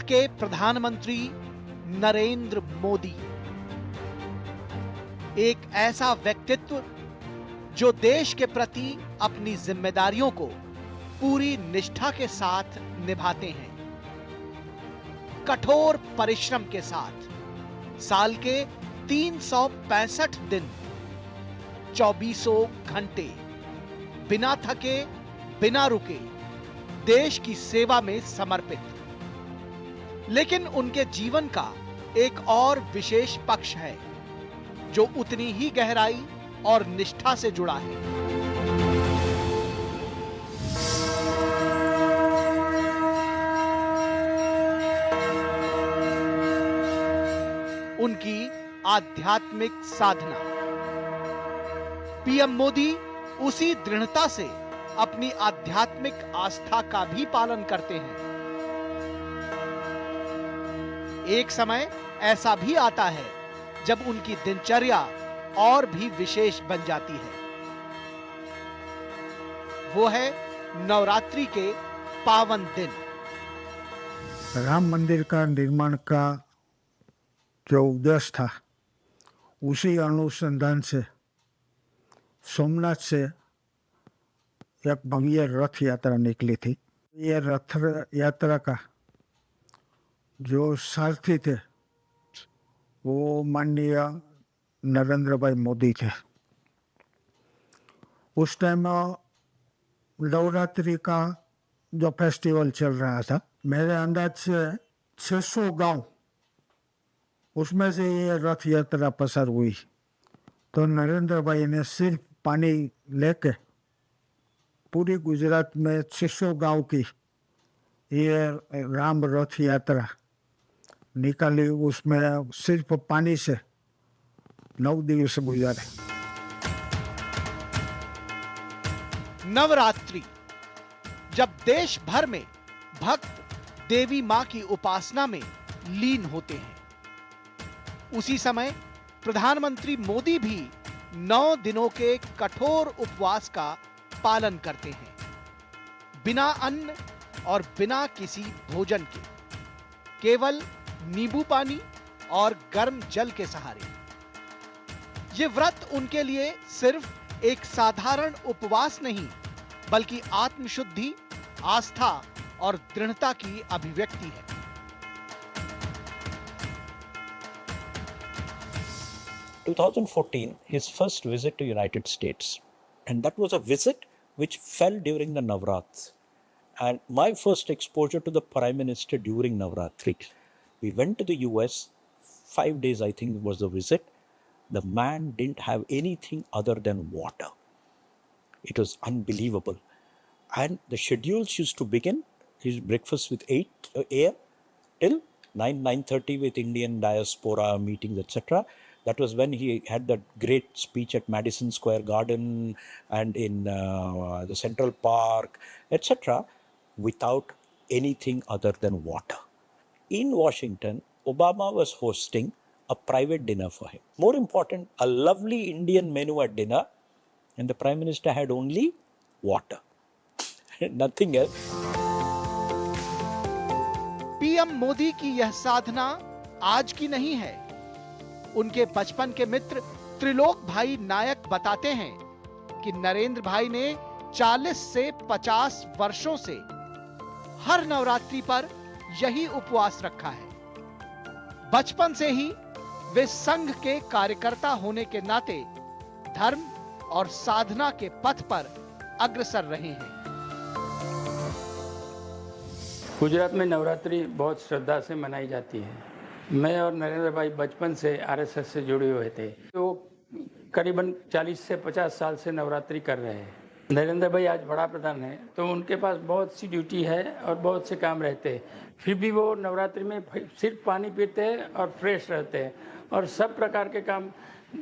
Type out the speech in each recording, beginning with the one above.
के प्रधानमंत्री नरेंद्र मोदी, एक ऐसा व्यक्तित्व जो देश के प्रति अपनी जिम्मेदारियों को पूरी निष्ठा के साथ निभाते हैं। कठोर परिश्रम के साथ साल के 365 दिन, 24 घंटे बिना थके, बिना रुके देश की सेवा में समर्पित। लेकिन उनके जीवन का एक और विशेष पक्ष है जो उतनी ही गहराई और निष्ठा से जुड़ा है। उनकी आध्यात्मिक साधना। पीएम मोदी उसी दृढ़ता से अपनी आध्यात्मिक आस्था का भी पालन करते हैं। एक समय ऐसा भी आता है जब उनकी दिनचर्या और भी विशेष बन जाती है। वो है नवरात्रि के पावन दिन। राम मंदिर का निर्माण का जो उद्देश्य था, उसी अनुसंधान से सोमनाथ से एक भव्य रथ यात्रा निकली थी। ये रथ यात्रा का जो सारथी थे वो माननीय नरेंद्र भाई मोदी थे। उस टाइम नवरात्रि का जो फेस्टिवल चल रहा था, मेरे अंदाज से 600 गांव, उसमें से ये रथ यात्रा पसार हुई। तो नरेंद्र भाई ने सिर्फ पानी लेके पूरी गुजरात में 600 गांव की ये राम रथ यात्रा निकाली। उसमें सिर्फ पानी से 9 दिवस गुजारे। नवरात्रि, जब देश भर में भक्त देवी मां की उपासना में लीन होते हैं, उसी समय प्रधानमंत्री मोदी भी 9 दिनों के कठोर उपवास का पालन करते हैं, बिना अन्न और बिना किसी भोजन के, केवल नींबू पानी और गर्म जल के सहारे। ये व्रत उनके लिए सिर्फ एक साधारण उपवास नहीं, बल्कि आत्मशुद्धि, आस्था और दृढ़ता की अभिव्यक्ति है। In 2014, his first visit to United States, and that was a visit which fell during the Navratri, and my first exposure to the Prime Minister during Navratri. We went to the US, 5 days I think was the visit. The man didn't have anything other than water. It was unbelievable. And the schedules used to begin his breakfast with 8 a.m. till 9:30 with Indian diaspora meetings, etc. That was when he had that great speech at Madison Square Garden and in the Central Park, etc., without anything other than water. In Washington, Obama was hosting a private dinner for him. More important, a lovely Indian menu at dinner, and the Prime Minister had only water. Nothing else. PM Modi की यह साधना आज की नहीं है। उनके बचपन के मित्र त्रिलोक भाई नायक बताते हैं कि नरेंद्र भाई ने 40 से 50 वर्षों से हर नवरात्रि पर यही उपवास रखा है। बचपन से ही वे संघ के कार्यकर्ता होने के नाते धर्म और साधना के पथ पर अग्रसर रहे हैं। गुजरात में नवरात्रि बहुत श्रद्धा से मनाई जाती है। मैं और नरेंद्र भाई बचपन से आरएसएस से जुड़े हुए थे, तो करीबन 40 से 50 साल से नवरात्रि कर रहे हैं। नरेंद्र भाई आज बड़ा प्रधान है, तो उनके पास बहुत सी ड्यूटी है और बहुत से काम रहते हैं, फिर भी वो नवरात्रि में सिर्फ पानी पीते हैं और फ्रेश रहते हैं और सब प्रकार के काम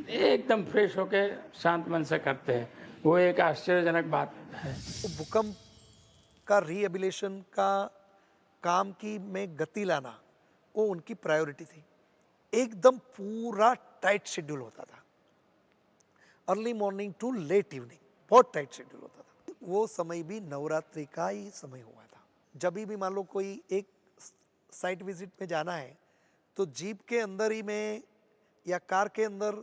एकदम फ्रेश होकर शांत मन से करते हैं। वो एक आश्चर्यजनक बात है। भूकंप का रिहेबिलिटेशन का काम की में गति लाना, वो उनकी प्रायोरिटी थी। एकदम पूरा टाइट शेड्यूल होता था, early morning to late evening, बहुत टाइट शेड्यूल होता था। वो समय भी नवरात्रि का ही समय हुआ था। जब भी मान लो कोई एक साइट विजिट में जाना है तो जीप के अंदर ही में या कार के अंदर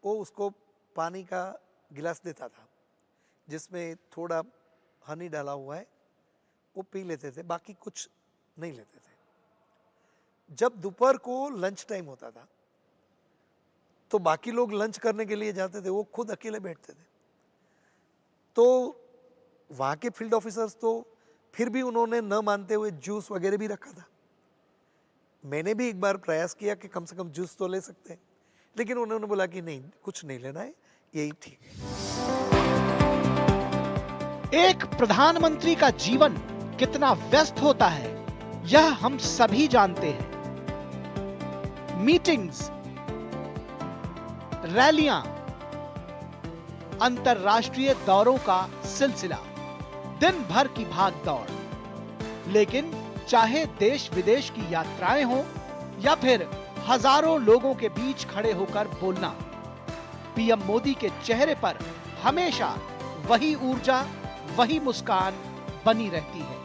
वो उसको पानी का गिलास देता था जिसमें थोड़ा हनी डाला हुआ है, वो पी लेते थे, बाकी कुछ नहीं लेते थे। जब दोपहर को लंच टाइम होता था तो बाकी लोग लंच करने के लिए जाते थे, वो खुद अकेले बैठते थे। तो वहाँ के फील्ड ऑफिसर्स तो फिर भी उन्होंने न मानते हुए जूस वगैरह भी रखा था। मैंने भी एक बार प्रयास किया कि कम से कम जूस तो ले सकते हैं, लेकिन उन्होंने बोला कि नहीं, कुछ नहीं लेना है, यही ठीक है। एक प्रधानमंत्री का जीवन कितना व्यस्त होता है यह हम सभी जानते हैं। मीटिंग्स, रैलियां, अंतर्राष्ट्रीय दौरों का सिलसिला, दिन भर की भाग दौड़। लेकिन चाहे देश विदेश की यात्राएं हो या फिर हजारों लोगों के बीच खड़े होकर बोलना, पीएम मोदी के चेहरे पर हमेशा वही ऊर्जा, वही मुस्कान बनी रहती है।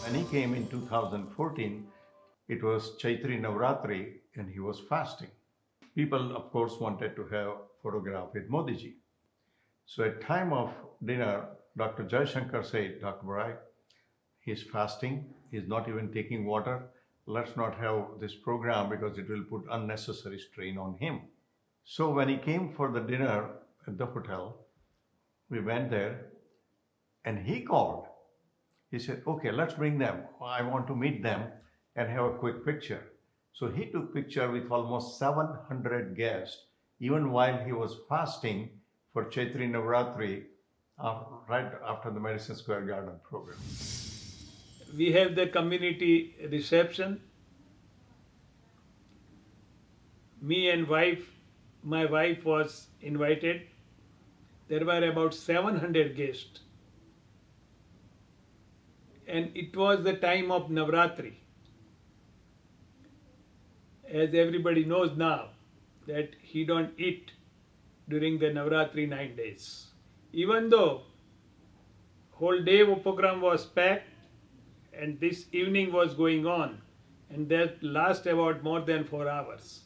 When he came in 2014, it was Chaitri Navratri and he was fasting. People, of course, wanted to have photograph with Modi ji. So at time of dinner, Dr. Jaishankar said, Dr. Barai, he's fasting, he's not even taking water. Let's not have this program because it will put unnecessary strain on him. So when he came for the dinner at the hotel, we went there and he called. He said, okay, let's bring them. I want to meet them and have a quick picture. So he took picture with almost 700 guests, even while he was fasting for Chaitri Navratri, right after the Madison Square Garden program. We have the community reception. Me and my wife was invited. There were about 700 guests. And it was the time of Navratri. As everybody knows now, that he don't eat during the Navratri 9 days. Even though whole day program was packed and this evening was going on, and that last about more than 4 hours.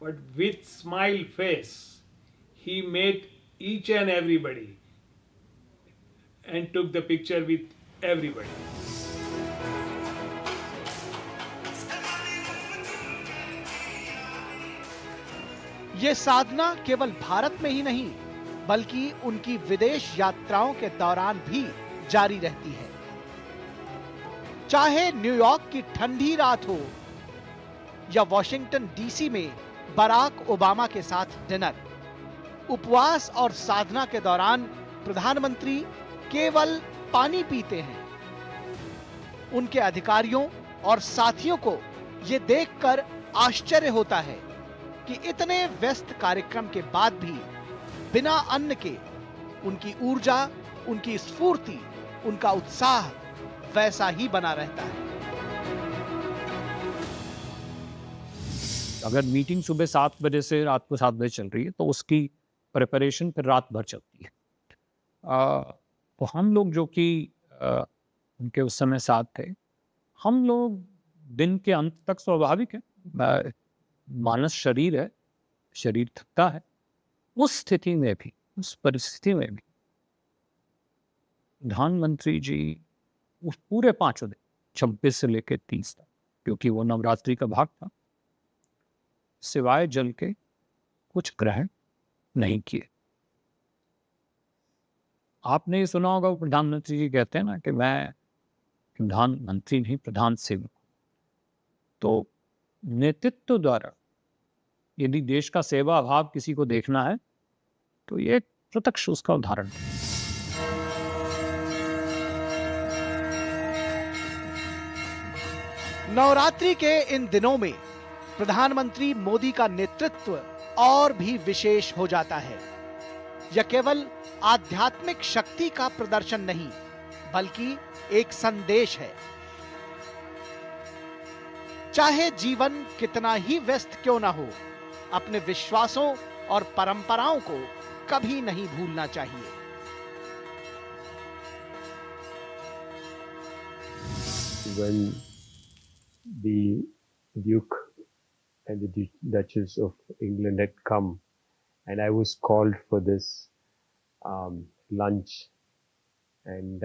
But with smile face, he met each and everybody and took the picture with everybody. ये साधना केवल भारत में ही नहीं बल्कि उनकी विदेश यात्राओं के दौरान भी जारी रहती है। चाहे न्यूयॉर्क की ठंडी रात हो या वॉशिंगटन डीसी में बराक ओबामा के साथ डिनर, उपवास और साधना के दौरान प्रधानमंत्री केवल पानी पीते हैं। उनके अधिकारियों और साथियों को यह देखकर आश्चर्य होता है कि इतने व्यस्त कार्यक्रम के बाद भी बिना अन्न के उनकी ऊर्जा, उनकी स्फूर्ति, उनका उत्साह वैसा ही बना रहता है। अगर मीटिंग सुबह 7 बजे से रात को 7 बजे चल रही है तो उसकी प्रिपरेशन फिर रात भर चलती है। तो हम लोग जो कि उनके उस समय साथ थे, हम लोग दिन के अंत तक, स्वाभाविक है, मानस शरीर है, शरीर थकता है, उस स्थिति में भी, उस परिस्थिति में भी प्रधानमंत्री जी उस पूरे 5 दिन 26 से लेकर 30 तक, क्योंकि वो नवरात्रि का भाग था, सिवाय जल के कुछ ग्रहण नहीं किए। आपने ये सुना होगा, प्रधानमंत्री जी कहते हैं ना कि मैं प्रधानमंत्री नहीं, प्रधान सेवक। तो नेतृत्व द्वारा यदि देश का सेवा भाव किसी को देखना है तो ये प्रत्यक्ष उसका उदाहरण है। नवरात्रि के इन दिनों में प्रधानमंत्री मोदी का नेतृत्व और भी विशेष हो जाता है। यह केवल आध्यात्मिक शक्ति का प्रदर्शन नहीं बल्कि एक संदेश है। चाहे जीवन कितना ही व्यस्त क्यों ना हो, अपने विश्वासों और परंपराओं को कभी नहीं भूलना चाहिए। when the Duke and the Duchess of England had come, and I was called for this lunch, and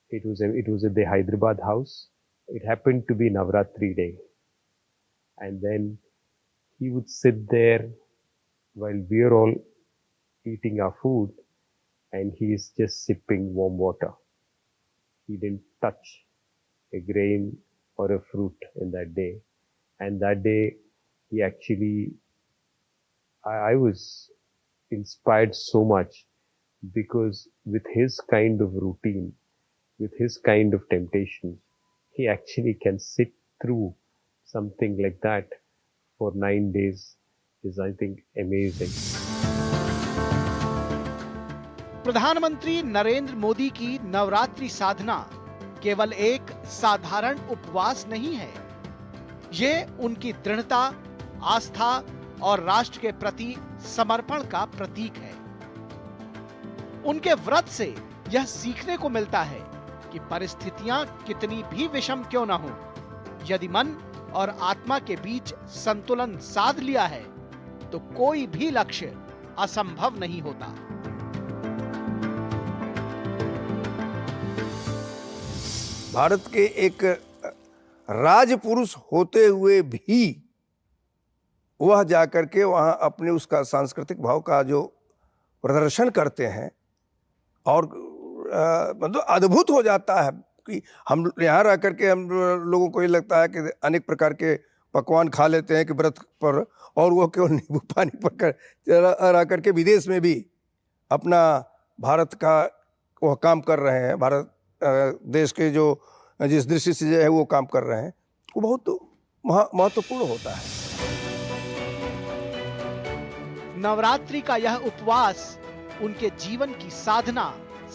it was at the Hyderabad house. It happened to be Navratri day, and then he would sit there while we are all eating our food, and he is just sipping warm water. He didn't touch a grain or a fruit in that day. And that day, he actually, I was inspired so much, because with his kind of routine, with his kind of temptation, he actually can sit through something like that for 9 days is, I think, amazing. प्रधानमंत्री नरेंद्र मोदी की नवरात्रि साधना केवल एक साधारण उपवास नहीं है। ये उनकी दृढ़ता, आस्था और राष्ट्र के प्रति समर्पण का प्रतीक है। उनके व्रत से यह सीखने को मिलता है कि परिस्थितियां कितनी भी विषम क्यों न हो, यदि मन और आत्मा के बीच संतुलन साध लिया है तो कोई भी लक्ष्य असंभव नहीं होता। भारत के एक राजपुरुष होते हुए भी वह जाकर के वहाँ अपने उसका सांस्कृतिक भाव का जो प्रदर्शन करते हैं, और मतलब अद्भुत हो जाता है कि हम यहाँ रह करके हम लोगों को ये लगता है कि अनेक प्रकार के पकवान खा लेते हैं कि व्रत पर, और वो केवल नींबू पानी पकड़ रह करके विदेश में भी अपना भारत का वह काम कर रहे हैं। भारत देश के जो जिस दृष्टि से जो है वो काम कर रहे हैं, वो बहुत महत्वपूर्ण होता है। नवरात्रि का यह उपवास उनके जीवन की साधना,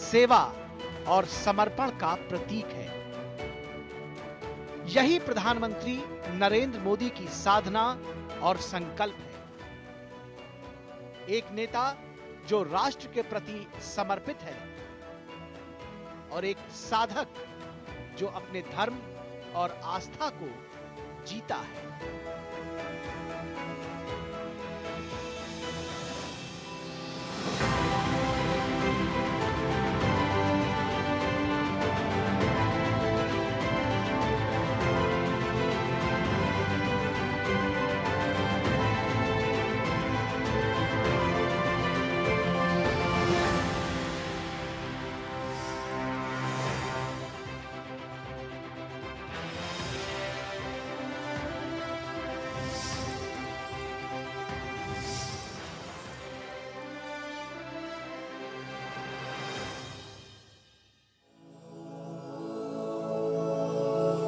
सेवा और समर्पण का प्रतीक है। यही प्रधानमंत्री नरेंद्र मोदी की साधना और संकल्प है। एक नेता जो राष्ट्र के प्रति समर्पित है, और एक साधक जो अपने धर्म और आस्था को जीता है।